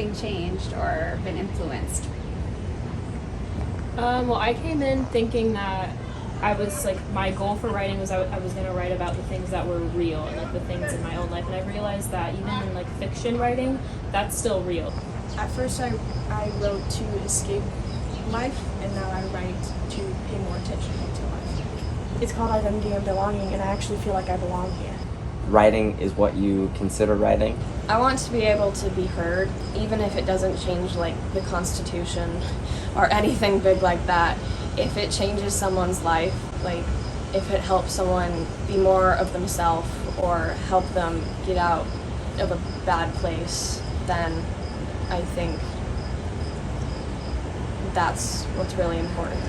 anything changed or been influenced? Well, I came in thinking that I was like, my goal for writing was I was going to write about the things that were real and like the things in my own life, and I realized that even in like fiction writing, that's still real. At first I wrote to escape life, and now I write to pay more attention to life. It's called Identity and Belonging, and I actually feel like I belong here. Writing is what you consider writing? I want to be able to be heard, even if it doesn't change like the Constitution or anything big like that. If it changes someone's life, like if it helps someone be more of themselves or help them get out of a bad place, then I think that's what's really important.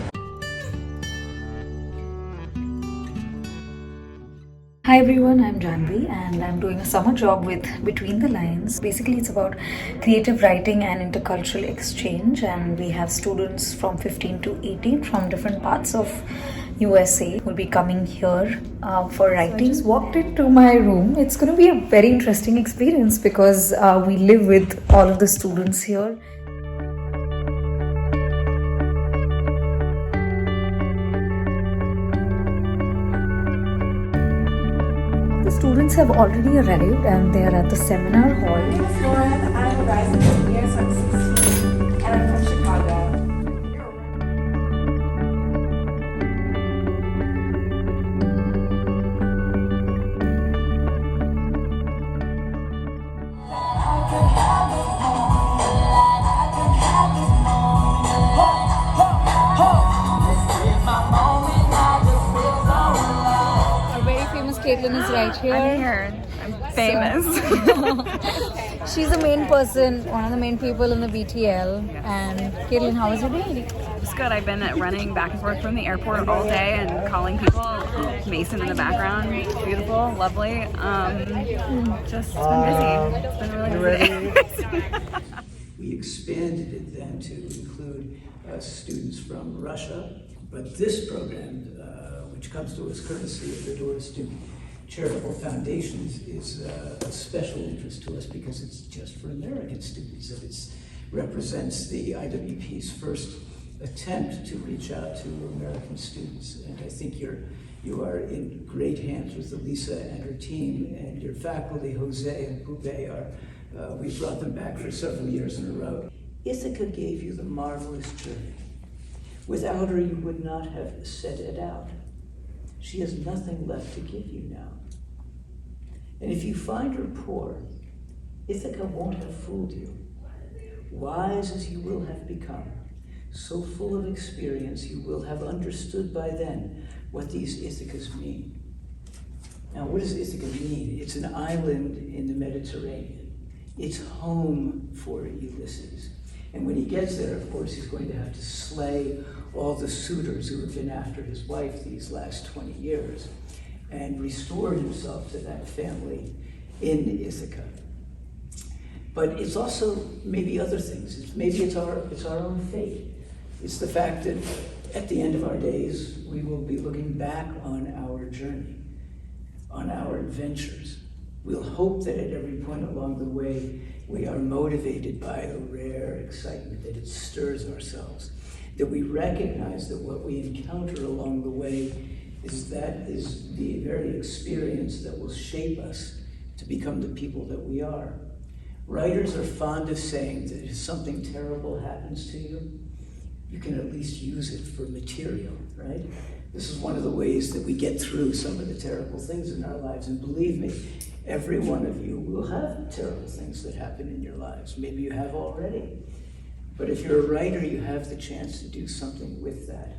Hi everyone, I'm Jahnavi and I'm doing a summer job with Between the Lines. Basically it's about creative writing and intercultural exchange, and we have students from 15 to 18 from different parts of USA will be coming here for writing. So I just walked into my room. It's going to be a very interesting experience because we live with all of the students here. The students have already arrived and they are at the seminar hall. My name is Lauren. I'm a rising senior, so I'm 16, and I'm from Chicago. Caitlin is right here. I'm here. I'm famous. So, she's the main person, one of the main people in the BTL. And Caitlin, how was your day? It's good. I've been running back and forth from the airport all day and calling people. Mason in the background. Beautiful, lovely. Just been busy. It's been really busy. We expanded it then to include students from Russia, but this program, which comes to us courtesy of the Doris Duke Charitable Foundations, is a special interest to us because it's just for American students, and it represents the IWP's first attempt to reach out to American students. And I think you are in great hands with Alisa and her team, and your faculty, José and Poupeh, we've brought them back for several years in a row. Ithaca gave you the marvelous journey. Without her, you would not have set it out. She has nothing left to give you now. And if you find her poor, Ithaca won't have fooled you. Wise as you will have become, so full of experience, you will have understood by then what these Ithacas mean. Now, what does Ithaca mean? It's an island in the Mediterranean. It's home for Ulysses. And when he gets there, of course, he's going to have to slay all the suitors who have been after his wife these last 20 years and restore himself to that family in Ithaca. But it's also maybe other things. Maybe it's our own fate. It's the fact that at the end of our days, we will be looking back on our journey, on our adventures. We'll hope that at every point along the way, we are motivated by a rare excitement, that it stirs ourselves, that we recognize that what we encounter along the way is the very experience that will shape us to become the people that we are. Writers are fond of saying that if something terrible happens to you, you can at least use it for material, right? This is one of the ways that we get through some of the terrible things in our lives. And believe me, every one of you will have terrible things that happen in your lives. Maybe you have already. But if you're a writer, you have the chance to do something with that.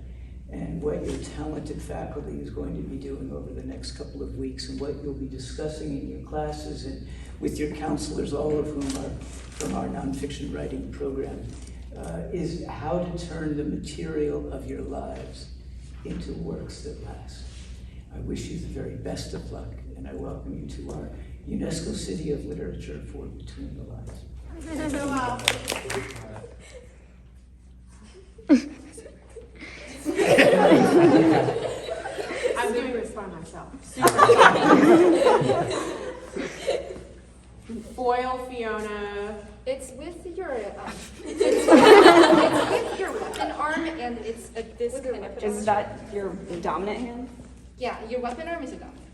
And what your talented faculty is going to be doing over the next couple of weeks, and what you'll be discussing in your classes and with your counselors, all of whom are from our nonfiction writing program, is how to turn the material of your lives into works that last. I wish you the very best of luck, and I welcome you to our UNESCO City of Literature for Between the Lines. I'm doing this by myself. Foil Fiona, It's with your it's with your weapon arm, and it's this kind of Is that your dominant hand? yeah, your weapon arm is a dominant.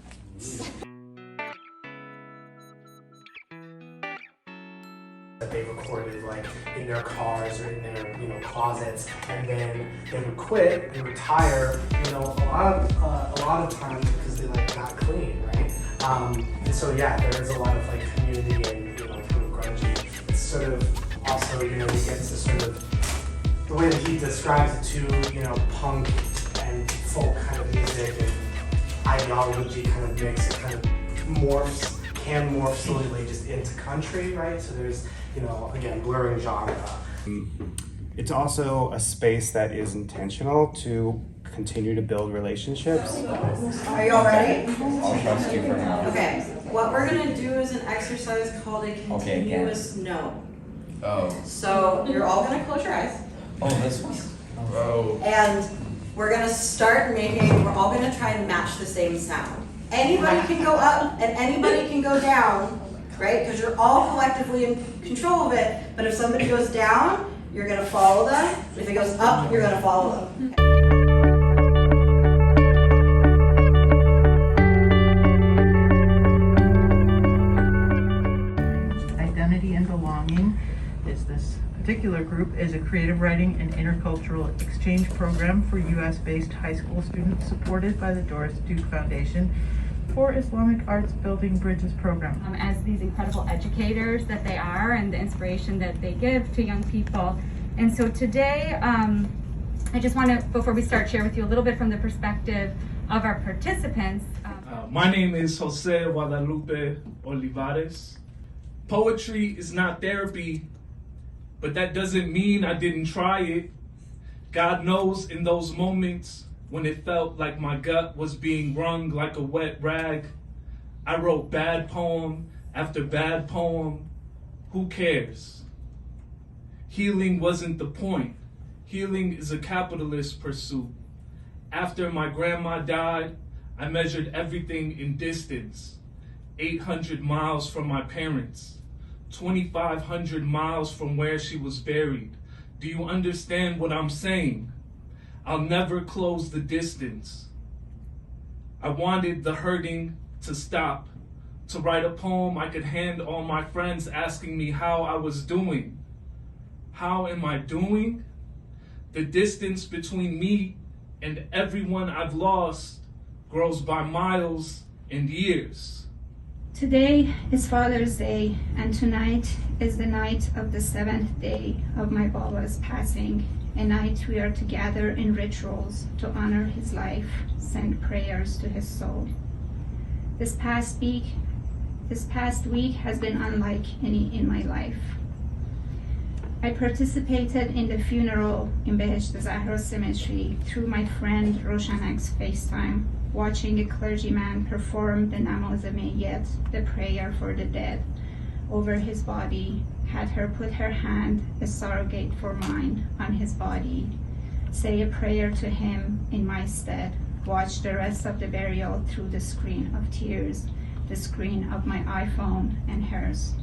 That they recorded like in their cars or in their closets, and then they would quit and retire a lot of times because they like got clean, right? And so yeah, there is a lot of like community and kind of grungy. It's sort of also we get to sort of the way that he describes it to punk and folk kind of music and ideology kind of mix. It kind of can morph slowly just into country, right? So there's again, blurring genre. It's also a space that is intentional to continue to build relationships. Are you all ready? I'll trust you for now. Okay, what we're gonna do is an exercise called a continuous no. Oh. So you're all gonna close your eyes. Oh, this one. Oh. And we're gonna start we're all gonna try and match the same sound. Anybody can go up and anybody can go down, right? Because you're all collectively in control of it, but if somebody goes down, you're gonna follow them. If it goes up, you're gonna follow them. Identity and belonging is this particular group is a creative writing and intercultural exchange program for U.S.-based high school students supported by the Doris Duke Foundation for Islamic Arts Building Bridges program. As these incredible educators that they are and the inspiration that they give to young people. And so today, I just want to, before we start, share with you a little bit from the perspective of our participants. My name is José Guadalupe Olivarez. Poetry is not therapy, but that doesn't mean I didn't try it. God knows in those moments when it felt like my gut was being wrung like a wet rag, I wrote bad poem after bad poem. Who cares? Healing wasn't the point. Healing is a capitalist pursuit. After my grandma died, I measured everything in distance. 800 miles from my parents, 2,500 miles from where she was buried. Do you understand what I'm saying? I'll never close the distance. I wanted the hurting to stop, to write a poem I could hand all my friends asking me how I was doing. How am I doing? The distance between me and everyone I've lost grows by miles and years. Today is Father's Day, and tonight is the night of the 7th day of my Baba's passing, a night we are to gather in rituals to honor his life, send prayers to his soul. This past week has been unlike any in my life. I participated in the funeral in Behesht Zahra Cemetery through my friend Roshanak's FaceTime, watching a clergyman perform the Namaz-e-Mayyit, the prayer for the dead, over his body, had her put her hand, a surrogate for mine, on his body, say a prayer to him in my stead, watch the rest of the burial through the screen of tears, the screen of my iPhone and hers.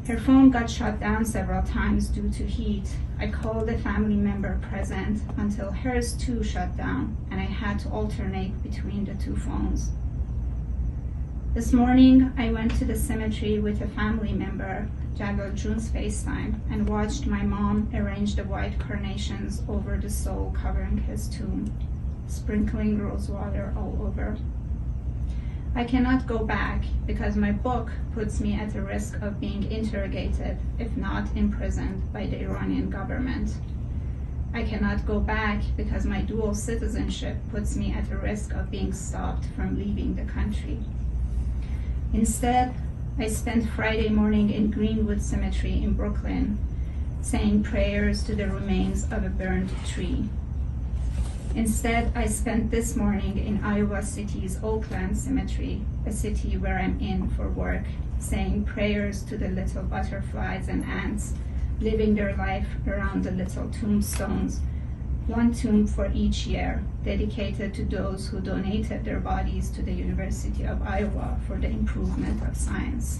Her phone got shut down several times due to heat. I called a family member present until hers too shut down, and I had to alternate between the two phones. This morning, I went to the cemetery with a family member, Jabal Jun's FaceTime, and watched my mom arrange the white carnations over the soul covering his tomb, sprinkling rose water all over. I cannot go back because my book puts me at the risk of being interrogated, if not imprisoned, by the Iranian government. I cannot go back because my dual citizenship puts me at the risk of being stopped from leaving the country. Instead, I spent Friday morning in Greenwood Cemetery in Brooklyn, saying prayers to the remains of a burned tree. Instead, I spent this morning in Iowa City's Oakland Cemetery, a city where I'm in for work, saying prayers to the little butterflies and ants living their life around the little tombstones, one tomb for each year, dedicated to those who donated their bodies to the University of Iowa for the improvement of science.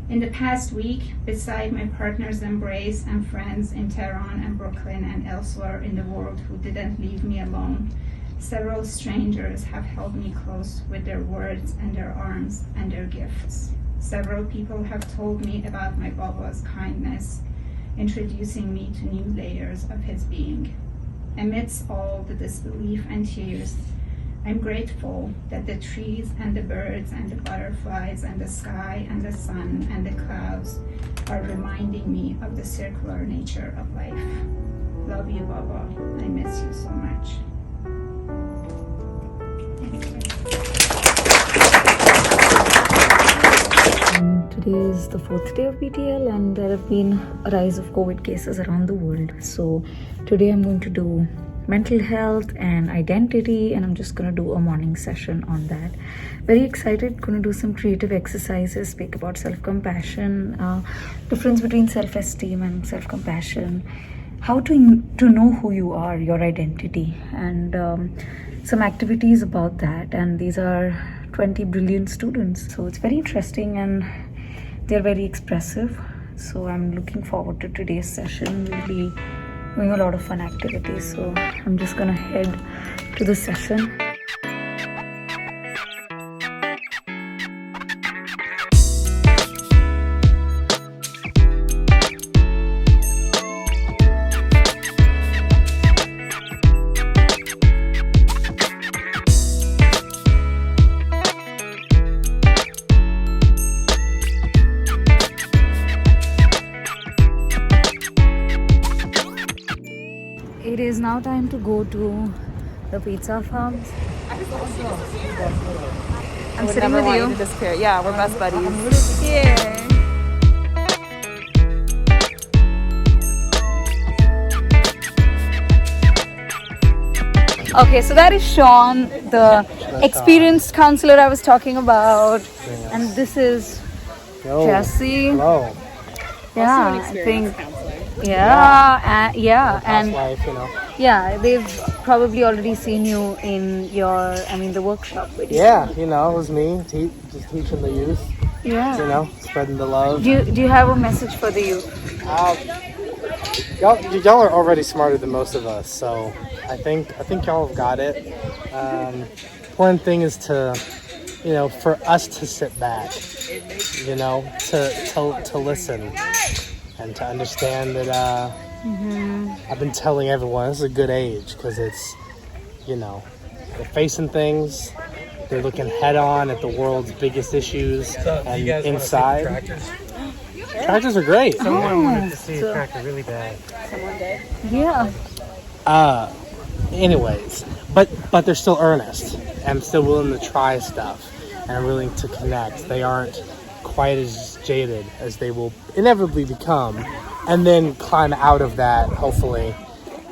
In the past week, beside my partner's embrace and friends in Tehran and Brooklyn and elsewhere in the world who didn't leave me alone, several strangers have held me close with their words and their arms and their gifts. Several people have told me about my Baba's kindness, introducing me to new layers of his being. Amidst all the disbelief and tears, I'm grateful that the trees and the birds and the butterflies and the sky and the sun and the clouds are reminding me of the circular nature of life. Love you, Baba. I miss you so much. Today is the 4th day of BTL and there have been a rise of COVID cases around the world. So today I'm going to do mental health and identity, and I'm just going to do a morning session on that. Very excited, going to do some creative exercises, speak about self-compassion, difference between self-esteem and self-compassion, how to know who you are, your identity, and some activities about that. And these are 20 brilliant students, so it's very interesting and they're very expressive. So I'm looking forward to today's session. We'll be doing a lot of fun activities, so I'm just gonna head to the session. It is now time to go to the pizza farms. I'm sitting with you. To disappear. Yeah, we're best buddies. Yeah. Okay, so that is Sean, the experienced counselor I was talking about, and this is Gyasi. Hello. Yeah, I think. And yeah, they've probably already seen you in your, the workshop video. Yeah, it was me, just teaching the youth. Yeah. Spreading the love. Do you have a message for the youth? Y'all are already smarter than most of us, so I think y'all have got it. Important thing is to, for us to sit back, to listen. And to understand that I've been telling everyone this is a good age because it's, they're facing things, they're looking head on at the world's biggest issues, and inside. Tractors are great. Someone wanted to see a tractor really bad. Someone did? Yeah. Anyways, but they're still earnest and still willing to try stuff and willing to connect. They aren't quite as jaded as they will inevitably become, and then climb out of that, hopefully.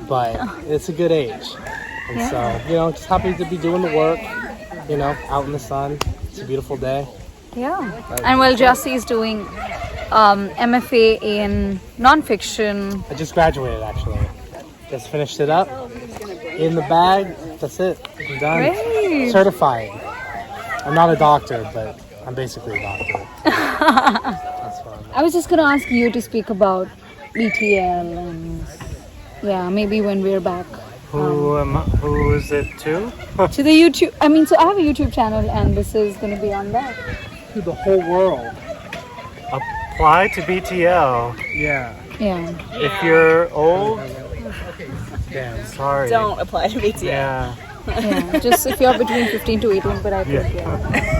But it's a good age, and so just happy to be doing the work. Out in the sun. It's a beautiful day. Yeah, and Gyasi is doing MFA in nonfiction. I just graduated, actually. Just finished it up. In the bag. That's it. I'm done. Great. Certified. I'm not a doctor, but I'm basically a doctor. That's fun. I was just gonna ask you to speak about BTL and maybe when we're back. Who is it to? To the YouTube. So I have a YouTube channel and this is gonna be on that. To the whole world. Apply to BTL. Yeah. Yeah. If you're old, Damn. sorry. Don't apply to BTL. Yeah. Yeah. Just if you're between 15 to 18, but I think yeah.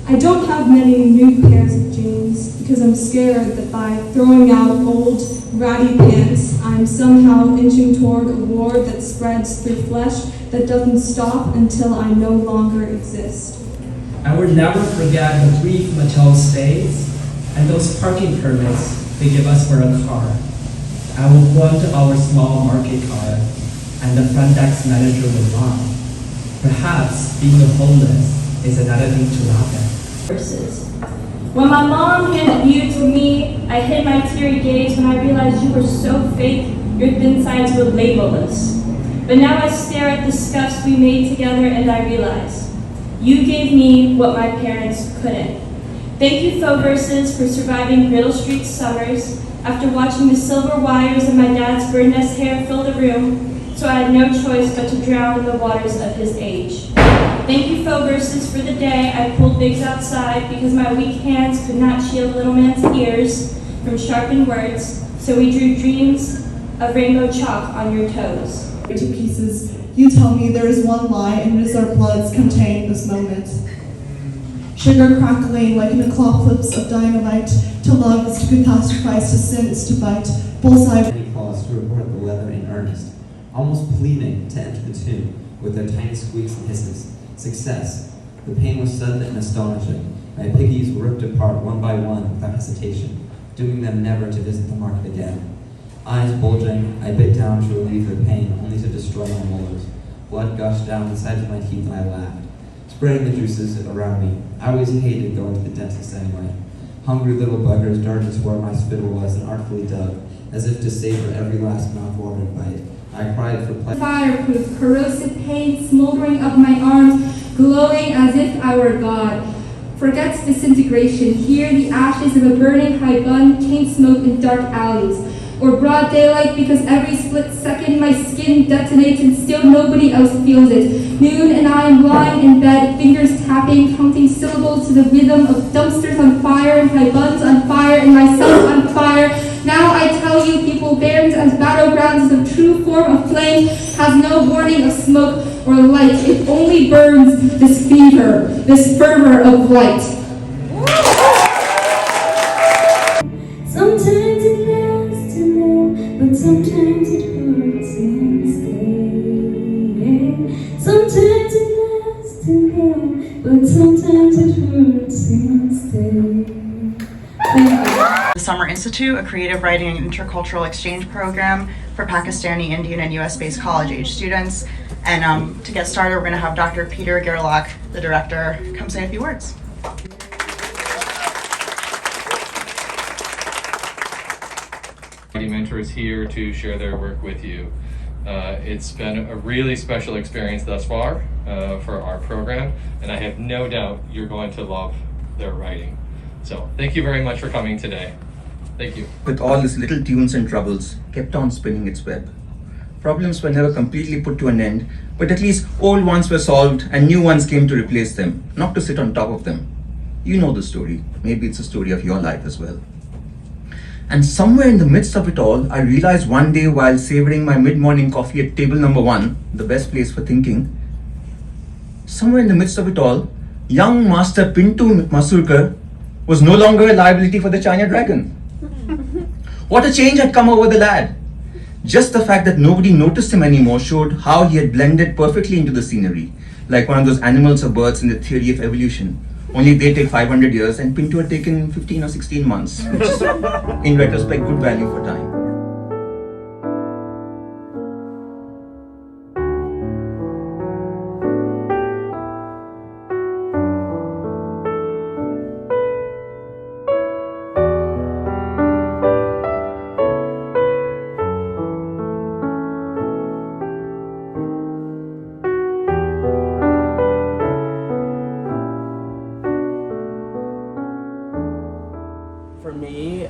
I don't have many new pairs of jeans because I'm scared that by throwing out old, ratty pants, I'm somehow inching toward a war that spreads through flesh that doesn't stop until I no longer exist. I will never forget the brief motel stays and those parking permits they give us for a car. I will point to our small market car. and the front desk manager will lie. Perhaps being a homeless is another thing to laugh at. Verses. When my mom handed you to me, I hid my teary gaze when I realized you were so fake, your thin sides were labelless. But now I stare at the scuffs we made together and I realize you gave me what my parents couldn't. Thank you, Faux Verses, for surviving Riddle Street summers after watching the silver wires of my dad's birdnest hair fill the room, so I had no choice but to drown in the waters of his age. Thank you, Faux Verses, for the day I pulled Biggs outside because my weak hands could not shield little man's ears from sharpened words, so we drew dreams of rainbow chalk on your toes. To pieces, you tell me there is one lie and it is our bloods contained this moment. Sugar crackling like an eclipse of dynamite. To love is to catastrophize, to sin is to bite. Bullseye. Many calls to report the weather in earnest, almost pleading to enter the tune with their tiny squeaks and hisses. Success. The pain was sudden and astonishing. My piggies were ripped apart one by one without hesitation, dooming them never to visit the market again. Eyes bulging, I bit down to relieve their pain, only to destroy my molars. Blood gushed down the sides of my teeth and I laughed, spraying the juices around me. I always hated going to the dentist anyway. Hungry little buggers darted to where my spittle was and artfully dug, as if to savor every last mouth-watering bite. I cried for pleasure. Fireproof, corrosive pain smoldering up my arms, glowing as if I were God. Forgets disintegration. Here the ashes of a burning high bun taint smoke in dark alleys. Or broad daylight because every split second my skin detonates and still nobody else feels it. Noon and I am lying in bed, fingers tapping, counting syllables to the rhythm of dumpsters on fire and high buns on fire and myself on fire. Now I tell you, people burned as battlegrounds of true form of flame has no warning of smoke or light. It only burns this fever, this fervor of light. Sometimes it lasts to live, but sometimes it hurts instead. Sometimes it lasts to live, but sometimes it hurts instead. The Summer Institute, a creative writing and intercultural exchange program for Pakistani, Indian, and US-based college-age students. And to get started, we're going to have Dr. Peter Gerlach, the director, come say a few words. Mentors here to share their work with you. It's been a really special experience thus far for our program, and I have no doubt you're going to love their writing. So thank you very much for coming today. Thank you. With all its little tunes and troubles, kept on spinning its web. Problems were never completely put to an end, but at least old ones were solved and new ones came to replace them, not to sit on top of them. You know the story. Maybe it's a story of your life as well. And somewhere in the midst of it all, I realized one day while savoring my mid-morning coffee at table number 1, the best place for thinking, somewhere in the midst of it all, young Master Pintu Masurkar was no longer a liability for the China Dragon. What a change had come over the lad. Just the fact that nobody noticed him anymore showed how he had blended perfectly into the scenery, like one of those animals or birds in the theory of evolution. Only they take 500 years and Pintu had taken 15 or 16 months, which is, in retrospect, good value for time. For me,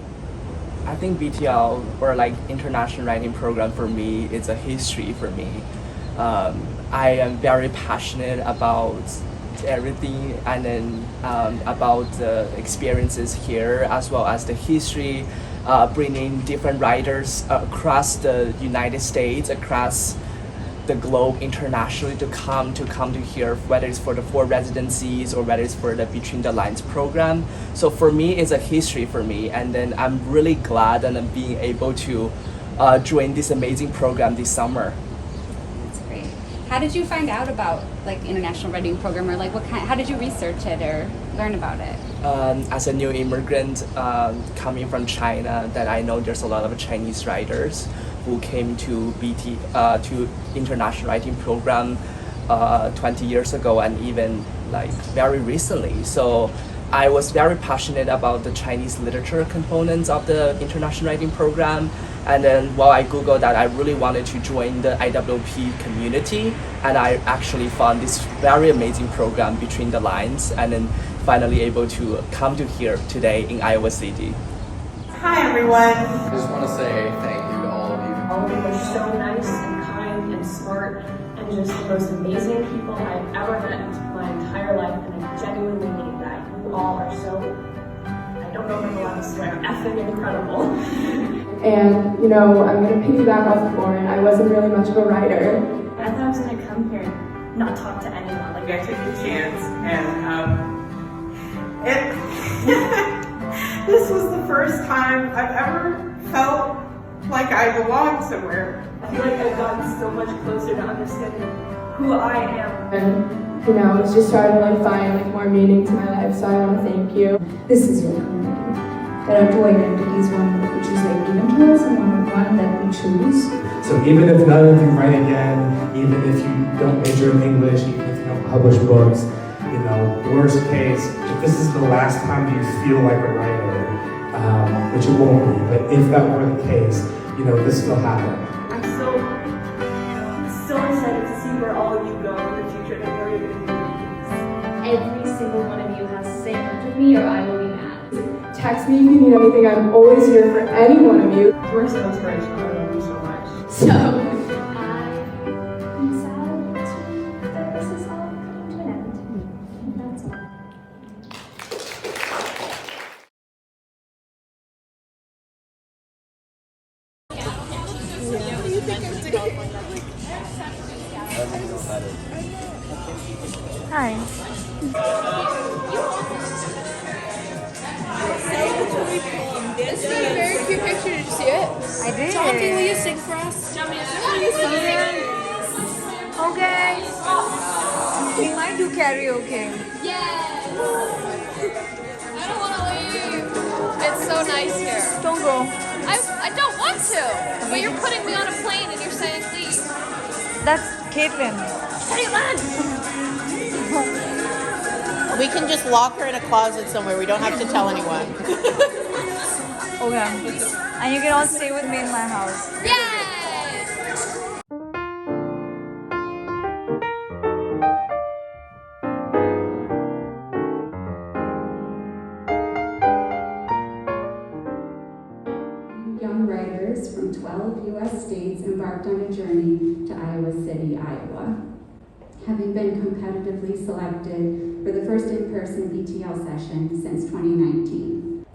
I think BTL, or like international writing program, for me is a history for me. I am very passionate about everything, and then about the experiences here, as well as the history, bringing different writers across the United States, across the globe internationally to come to here, whether it's for the 4 residencies or whether it's for the Between the Lines program. So for me, it's a history for me, and then I'm really glad that I'm being able to join this amazing program this summer. That's great. How did you find out about like international writing program, or like how did you research it or learn about it? As a new immigrant coming from China, that I know there's a lot of Chinese writers. who came to to international writing program 20 years ago and even like very recently. So I was very passionate about the Chinese literature components of the international writing program. And then while I Googled that, I really wanted to join the IWP community. And I actually found this very amazing program, Between the Lines, and then finally able to come to here today in Iowa City. Hi everyone. I just want to say thank you to all of you. All of you are so nice and kind and smart and just the most amazing people I've ever met in my entire life, and I genuinely mean that. You all are so, I don't know if I'm allowed to swear, effing incredible. And, you know, I'm going to piggyback off of Lauren. I wasn't really much of a writer. I thought I was going to come here and not talk to anyone. Like, I took the chance and this was the first time I've ever felt like I belonged somewhere. I feel like I've gotten so much closer to understanding who I am. And, you know, it's just starting to like find like more meaning to my life, so I want to thank you. This is your community. There are two identities, one which is like given to us and one that we choose. So even if none of you write again, even if you don't major in English, even if you don't publish books, you know, worst case, if this is the last time you feel like a writer, which it won't be, but if that were the case, you know, this will happen. I'm so excited to see where all of you go in the future and where you're going to be. Every single one of you has to say much with me or I will be mad. Text me if you need anything. I'm always here for any one of you. We're so inspirational. I love you so much. So, I'm sad that this is all coming to an end. That's all. Hi. This is a very cute picture. Did you see it? I did. Jahnavi, will you sing for us? Okay. We might do karaoke. Yes. I don't want to leave. It's so nice here. Don't go. I don't want to. But you're putting me on a plane and you're saying leave. That's Caitlin. We can just lock her in a closet somewhere. We don't have to tell anyone. Okay. And you can all stay with me in my house. Yay! Young writers from 12 U.S. states embarked on a journey to Iowa City, Iowa. Having been competitively selected for the first in-person BTL session since 2019.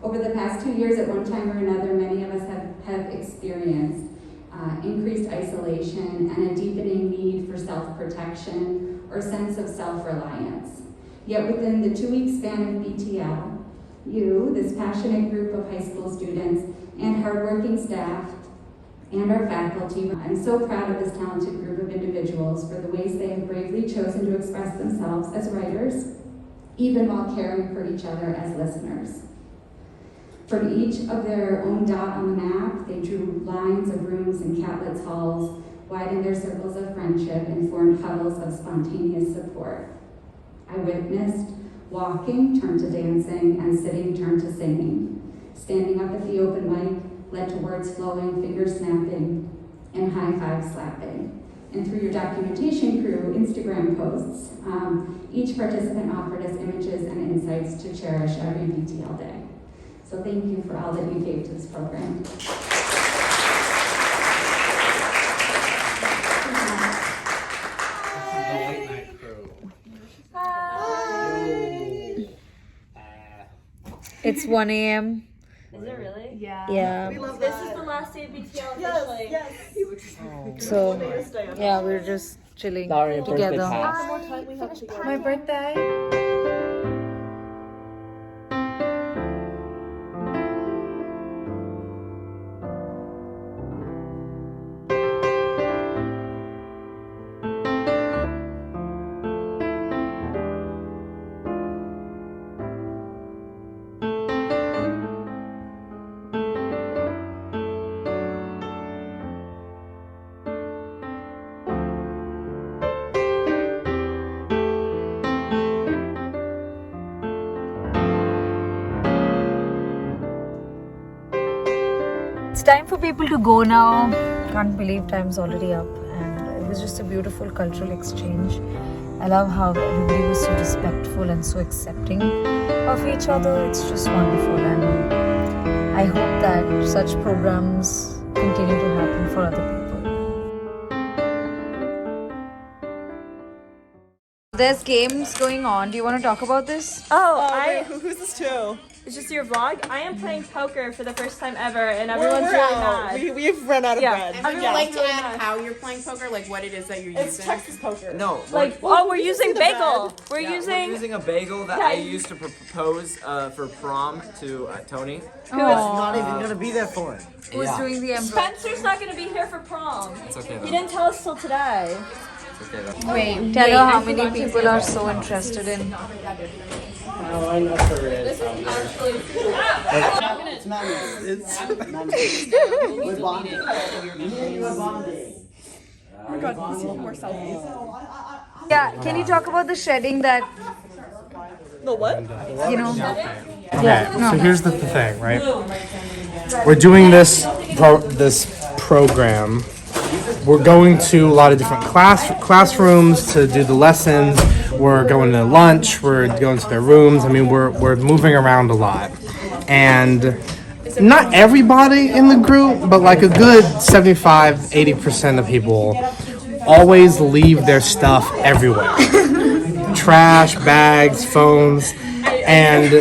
Over the past 2 years, at one time or another, many of us have experienced increased isolation and a deepening need for self-protection or sense of self-reliance. Yet within the 2-week span of BTL, you, this passionate group of high school students, and hardworking staff, and our faculty, I'm so proud of this talented group of individuals for the ways they have bravely chosen to express themselves as writers, even while caring for each other as listeners. From each of their own dot on the map, they drew lines of rooms and catlets halls, widened their circles of friendship, and formed huddles of spontaneous support. I witnessed walking turned to dancing and sitting turned to singing. Standing up at the open mic led to words flowing, finger snapping, and high five slapping. And through your documentation crew, Instagram posts, each participant offered us images and insights to cherish every BTL day. So thank you for all that you gave to this program. It's 1 a.m. Is it really? Yeah. Yeah. We love this is the last day of BTL. Yes. So, yeah, we're just chilling Sorry, together. My birthday. time for people to go now. Can't believe time's already up, and it was just a beautiful cultural exchange. I love how everybody was so respectful and so accepting of each other. It's just wonderful, and I hope that such programs continue to happen for other people. There's games going on. Do you want to talk about this? Who's this to? It's just your vlog. I am playing poker for the first time ever, and everyone's really mad. We've run out of bread. And would you like to add how you're playing poker, like what it is that you're using? It's Texas poker. No. We're using bagel. We're using a bagel that I used to propose for prom to Tony. Who is not even gonna be there for it. Who's doing the envelope? Spencer's not going to be here for prom. It's okay, though. He didn't tell us till today. It's okay though. Wait, tell her how many people are so interested in. Oh, I know for it. This is actually. It's not. We're bonding. We're bonding. Oh my god, let's see more selfies. Yeah, can you talk about the shedding that, The what? you know? Okay, so here's the thing, right? We're doing this program. We're going to a lot of different classrooms to do the lessons. We're going to lunch. We're going to their rooms. I mean, we're moving around a lot, and not everybody in the group, but like a good 75-80% of people always leave their stuff everywhere. Trash, bags, phones, and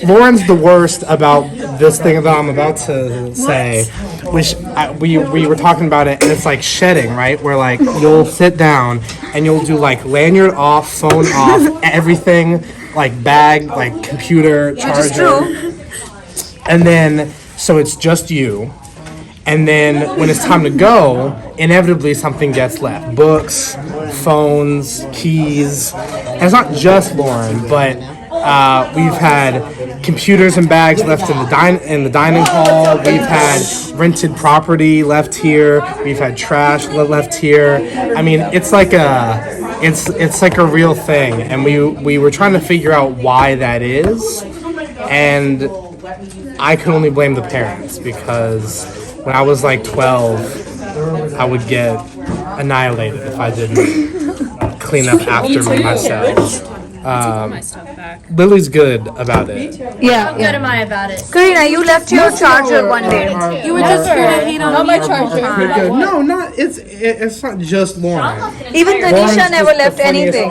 Lauren's the worst about this thing that I'm about to say, which we were talking about it, and it's like shedding, right? Where like you'll sit down and you'll do like lanyard off, phone off, everything, like bag, like computer, charger, and then so it's just you. And then when it's time to go, inevitably something gets left. Books, phones, keys. And it's not just Lauren, but we've had computers and bags left in the dining hall. We've had rented property left here. We've had trash left here. I mean, it's like a real thing. And we were trying to figure out why that is. And I could only blame the parents, because when I was like 12, I would get annihilated if I didn't clean up after myself. Lily's good about it. Yeah. How good am I about it? Karina, you left your charger one day. You were just here to hate on my charger. No, it's not just Lauren. Even Tanisha never left anything.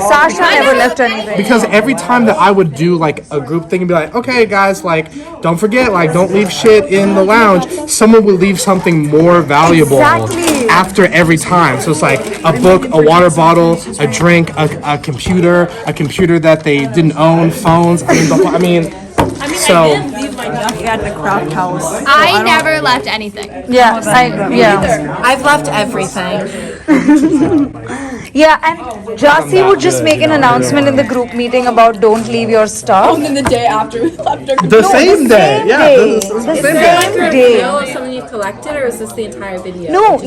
Sasha never left anything. Because every time that I would do like a group thing and be like, okay guys, like don't forget, like don't leave shit in the lounge, someone would leave something more valuable after every time. So it's like a book, a water bottle, a drink, a computer that they didn't own, phones. I didn't leave my ducky at the craft house. I never left anything. Yeah, I've left everything. Yeah, and Gyasi would just make an announcement in the group meeting about don't leave your stuff. And then the day after we left our The same day. The same day. Of something you collected, or is this the entire video? No,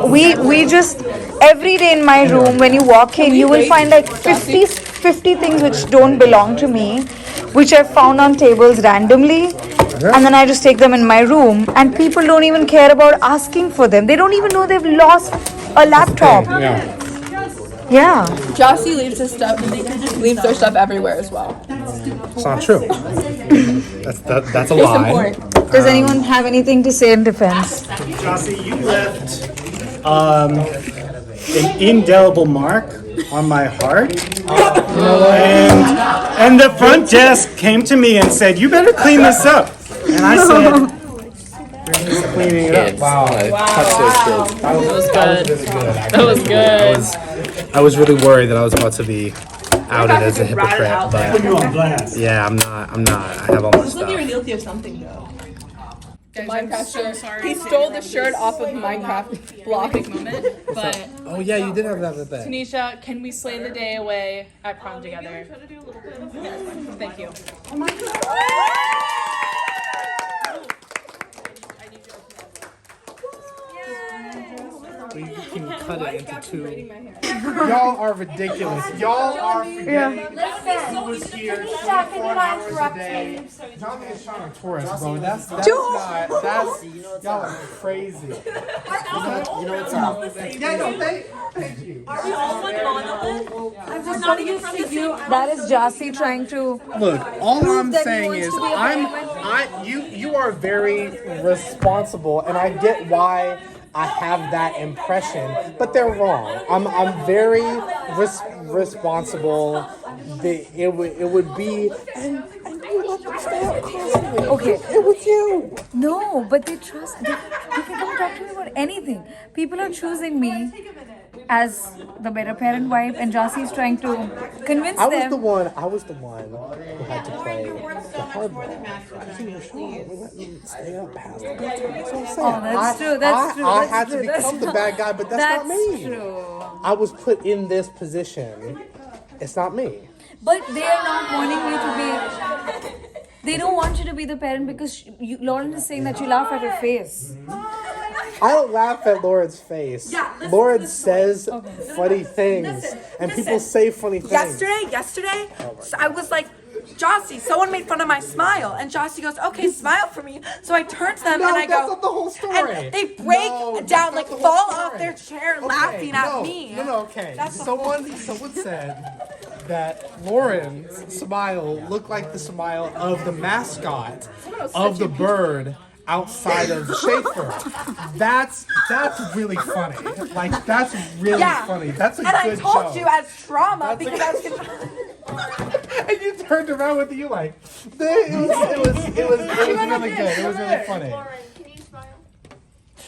we just, every day in my room, when you walk in, you will find like 50 things which don't belong to me, which I found on tables randomly, and then I just take them in my room, and people don't even care about asking for them. They don't even know they've lost a laptop. Yeah. Gyasi leaves his stuff. Leaves their stuff everywhere as well. It's not true. That's a lie. Does anyone have anything to say in defense? Gyasi, you left an indelible mark on my heart. And the front desk came to me and said, "You better clean this up." And I said, cleaning it up. Wow. That was good. I was really worried that I was about to be outed as a hypocrite, but yeah, I'm not. I have all my stuff. You're guilty of something though. Minecraft shirt. He stole the shirt off of Minecraft block. Moment, but oh yeah, you did have that with that. Tanisha, can we slay the day away at prom together? Thank you. Oh my god. we can cut it into two. Y'all are ridiculous. Y'all are forgetting who was here 24 hours a day. Jonathan is trying to tour us, bro. That's y'all are crazy. You know what's up? Yeah, no, thank you. Are we all I'm just not even from the same. That is Gyasi trying to. Look, all I'm that he saying wants is to be a you are very responsible, and I get why I have that impression, but they're wrong. I'm very responsible. It would be. And you let them stay up constantly. Okay. It was you. No, but they trust. They can come talk to me about anything. People are choosing me as the better parent wife, and Gyasi is trying to convince them. I was the one who had to play the hard one. Stay up past the bedtime. That's what I'm saying. Oh, that's true. That's true. I had to become the bad guy, but that's not me. That's true. I was put in this position. It's not me. But they are not wanting you to be. They don't want you to be the parent because Lauren is saying that you laugh at her face. I don't laugh at Lauren's face. Lauren says funny things, and people say funny things. Yesterday, so I was like, Gyasi, someone made fun of my smile, and Gyasi goes, okay, smile for me. So I turn to them and I go, that's not the whole story. And they break down, like fall off their chair laughing at me. Okay. Someone said that Lauren's smile looked like the smile of the mascot of the bird outside of Schaefer. That's really funny. Like, that's really funny. That's a good joke. And I told you as trauma because I was gonna... And you turned around with you like, it was really good. It was really funny.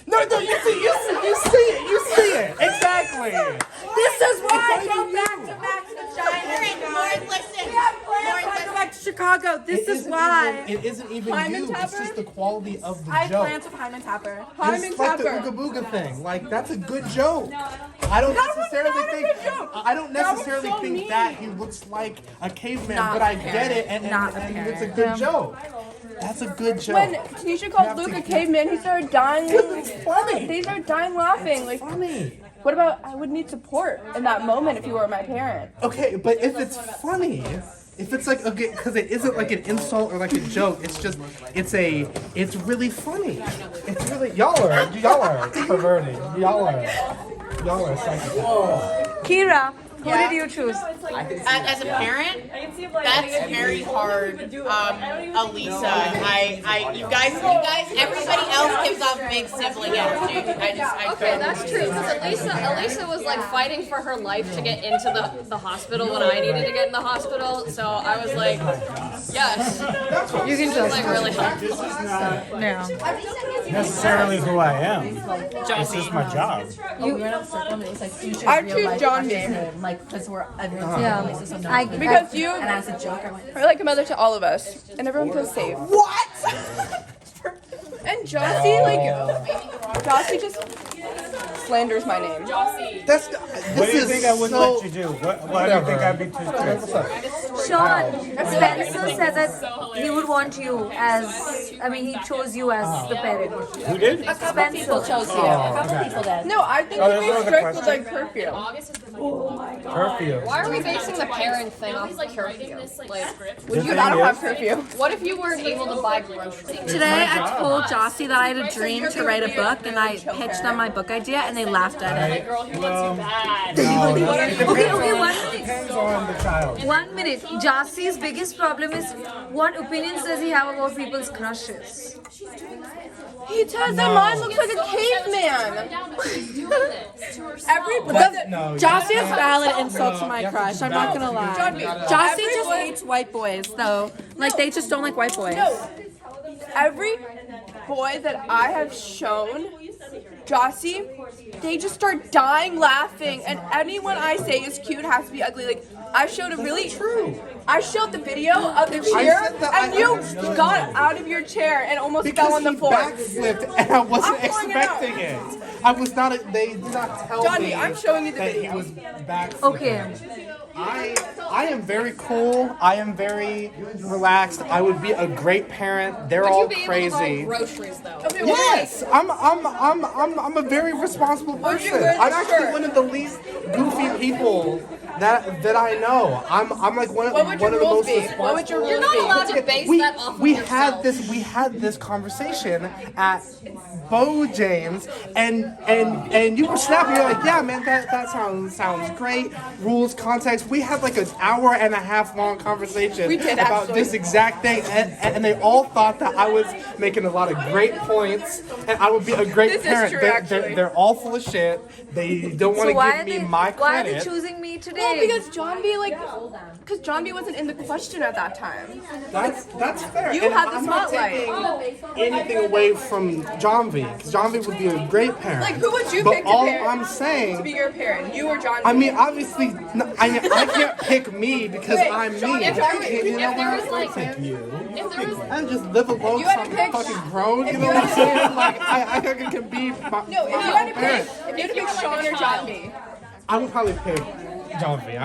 No, you see it. Exactly. This is why I go back to Max Vagina. Lauren, listen. We have plans to go back to Chicago. This is why. It isn't even you. It's just the quality of the I have joke. plans with Hyman Tapper. It's like the Ooga Booga thing. Like, that's a good joke. I don't necessarily think that he looks like a caveman, but I get it, and I think it's a good joke. That's a good joke. When Tanisha called Luke a caveman, he started dying. It's funny. They started dying laughing. It's funny. What about I would need support in that moment if you were my parent? Okay, but if it's funny, if it's like, okay, because it isn't like an insult or like a joke, it's really funny. It's really, y'all are perverted. Y'all are psychopaths. Kira, who did you choose? As a parent, that's very hard. Alisa, you guys, everybody else gives off big sibling energy. Okay, that's true. Because Alisa was like fighting for her life to get into the hospital when I needed to get in the hospital. So I was like, yes, you can just like really help. No. Necessarily who I am. This is my job. I choose John B. Because we're Because you and as a joke, I went, are like a mother to all of us, and everyone feels safe. what? And Gyasi just slanders my name. What do you think I would let you do? Why do you think I'd be too strict? Sean, Spencer said that he would want you as, he chose you as the parent. Who did? Spencer chose you. A couple people did. No, I think Oh, we there's strict another with like curfew. Curfew. Why are we basing the parent thing off like curfew? Like, Would you not have curfew? what if you weren't able to buy groceries? Today I told Gyasi that I had a dream to write a book, and I pitched them my book idea, and they laughed at it. Girl, he wants you bad. Okay, 1 minute. Depends on the child. 1 minute. Gyasi's biggest problem is what opinions does he have about people's crushes? He says that mine looks like a caveman. Gyasi has valid insults to my crush. I'm not gonna lie. Gyasi just hates white boys, though. Like they just don't like white boys. Every boy that I have shown Gyasi, they just start dying laughing, and anyone I say is cute has to be ugly. Like I showed a really I showed the video of the chair, and you got out of your chair and almost fell on the floor. Backflipped, and I wasn't expecting it. I was not. They did not tell Jahnavi, me. I'm showing you the that video. He was back. Okay. I am very cool. I am very relaxed. I would be a great parent. They're all crazy. Groceries though. Yes, I'm a very responsible person. I'm actually one of the least goofy people that I know. I'm like one of the most responsible. What would your rules be? You're not allowed to base that off of yourself. We had this conversation at Bo James, and you were snapping. You're like, yeah, man, that sounds great. Rules, context. We had like an hour and a half long conversation about this exact thing, and they all thought that I was making a lot of great points, and I would be a great parent. They're all full of shit. They don't want to give me my credit. Why are they choosing me today? Well, because Jahnavi wasn't in the question at that time. That's fair. You and had the I'm not spotlight. taking anything away from Jahnavi, because Jahnavi would be a great parent. Like, who would you but pick all to parent? I'm saying, To be your parent, you or Jahnavi? I mean, obviously, I can't pick me because I'm me. If there was like, I just live alone because I'm fucking grown. You know what I'm saying? Like, I can be my parent. If you had to pick Sean or Jahnavi. I would probably pick Jahnavi.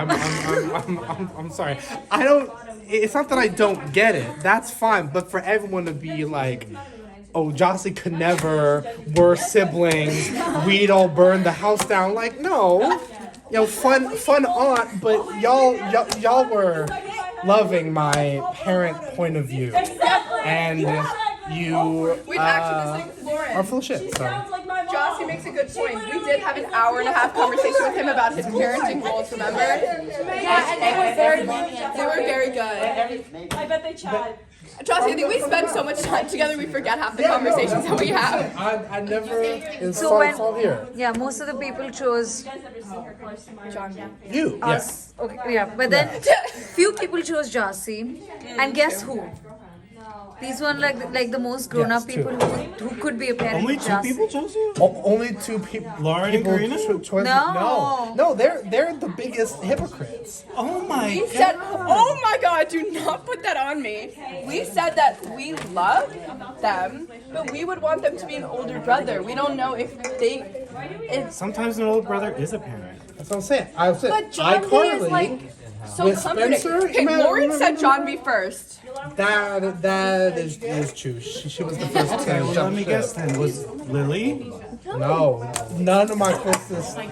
I'm sorry. I don't. It's not that I don't get it. That's fine. But for everyone to be like, oh, Gyasi could never. We're siblings. We'd all burn the house down. Like, no. You know, fun aunt. But y'all were loving my parent point of view, and you are full of shit. So. Gyasi makes a good point. We did have an hour and a half conversation with him about his parenting goals, remember? Yeah, and they were very good. I bet they chat. Gyasi, I think we spend so much time together we forget half the conversations that we have. I never. It's So all here. Yeah, most of the people chose You. us. Yes. Okay, yeah, but then few people chose Gyasi, and guess who? These one like the most grown-up people who could be a parent. Only two people chose you? Only two people. Lauren and Karina? No, they're the biggest hypocrites. Oh my We god. said, oh my god, do not put that on me. We said that we love them, but we would want them to be an older brother. We don't know if they. Sometimes an older brother is a parent. That's what I'm saying. But Jahnavi is like so with comforting. Spencer, Okay, Lauren said Jahnavi first. That is true. She was the first to Okay, well, let me guess then. Was Lily? No, none of my closest. No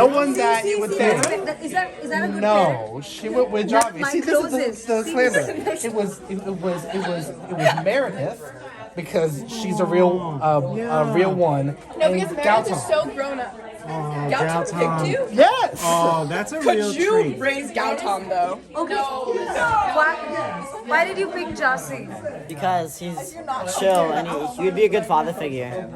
one that you would think. Is that a good No, she went with Jahnavi. My See, this is the closest. slander. It was Meredith because she's a real one. No, and because Meredith is Galton. so grown up. Galton picked you? Yes. Oh, that's a real Could you treat. raise Galton though? Okay. Why did you pick Gyasi? Because he's chill and he would be a good father figure.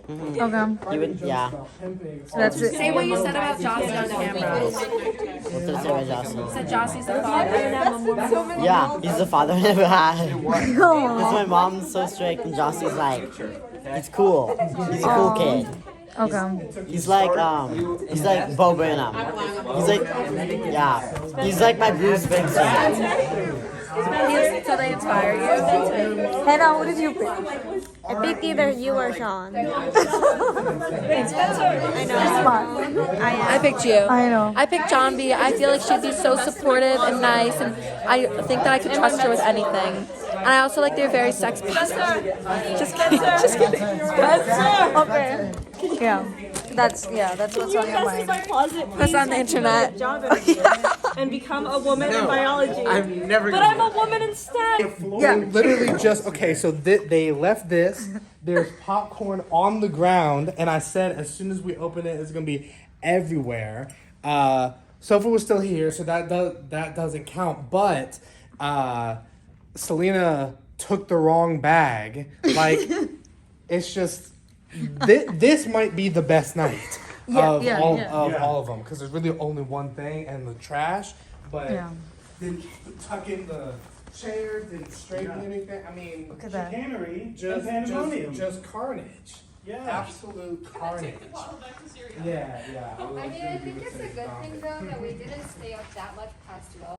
Okay. He would, yeah. So that's it. Say what you said about Gyasi on camera. What did I say about Jahnavi? Said Gyasi's the father. Yeah, he's the father I never had. Because my mom's so strict and Jahnavi's like, it's cool. He's a cool kid. Okay. He's like Bo Burnham. He's like, yeah. He's like my Bruce Springsteen. So they inspire you. Hannah, who did you pick? I picked either you or Sean. I know. I picked you. I know. I picked Jahnavi. I feel like she'd be so supportive and nice, and I think that I could trust her with anything. And I also like they're very sex positive. Just kidding. Just kidding. Okay. Yeah. That's what's on your mind. What's on the internet? And become a woman in biology. I'm never. But I'm a woman instead. Yeah. Literally just okay. So they left this. There's popcorn on the ground, and I said as soon as we open it, it's gonna be everywhere. Sofa was still here, so that doesn't count. But Selena took the wrong bag. Like it's just this might be the best night of all of them because there's really only one thing and the trash. But didn't tuck in the chair, didn't straighten anything. I mean, look at that. Chicanery, just carnage. Yeah, absolute carnage. Yeah. I mean, I think it's a good thing though that we didn't stay up that much past 12.